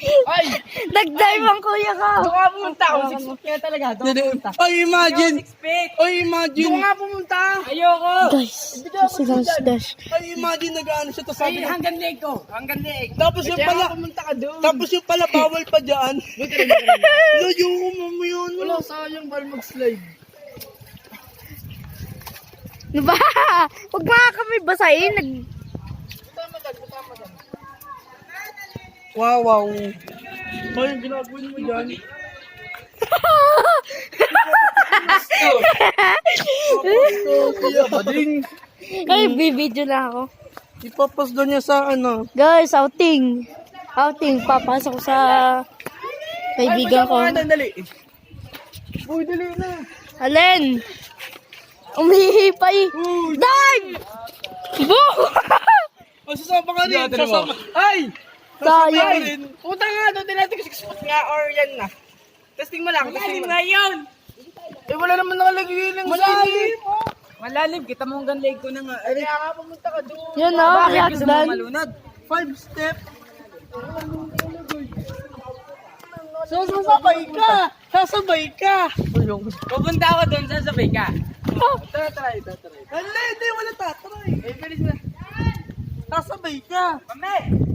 Ay! Nag-dive ang kuya ka. Doon nga pumunta ako. 6 feet kaya talaga. Doon nga pumunta. Ay, imagine. 6 feet. Ay, imagine. Doon nga pumunta. Ayoko. Guys, kasi dash. Ay, imagine nag-ano siya. Tapos sabi Ay, niya, hanggang leg ko. Hanggang leg. tapos yung Kaya pala, nga pumunta ka doon. tapos yung pala bawal pa dyan. Layo ko mo yun. Wala, sayang bal mag-slide. Ano ba? Huwag nga kami basahin. Tama dyan. Wow, wow. Ay, yung ginagawin mo dyan. Bading. Ay, bibidyo na ako. Ipapas doon niya sa ano. Guys, outing. Outing. Papasok sa kaibigan ko. Dali. Uy, dali na. Alin? Umihipay. Dive! Boom! O, sasama ka rin. Sasama. Ay! Sayang. Puta nga doon, tinatin ko 6 foot nga or yan na. Testing mo lang. Malalim nga yun. Eh, wala naman nakalagay ng Malalim. Malalim, kita mo hanggang leg ko na nga. Ay, kaya nga pumunta ka doon. Yun o, kaya dan. malunod? 5 step. So, sasabay ka. Sasabay ka. Pupunta ako doon, sasabay ka. Try. Hindi, wala tatry. Eh, bilis na. Sasabay ka. Mame!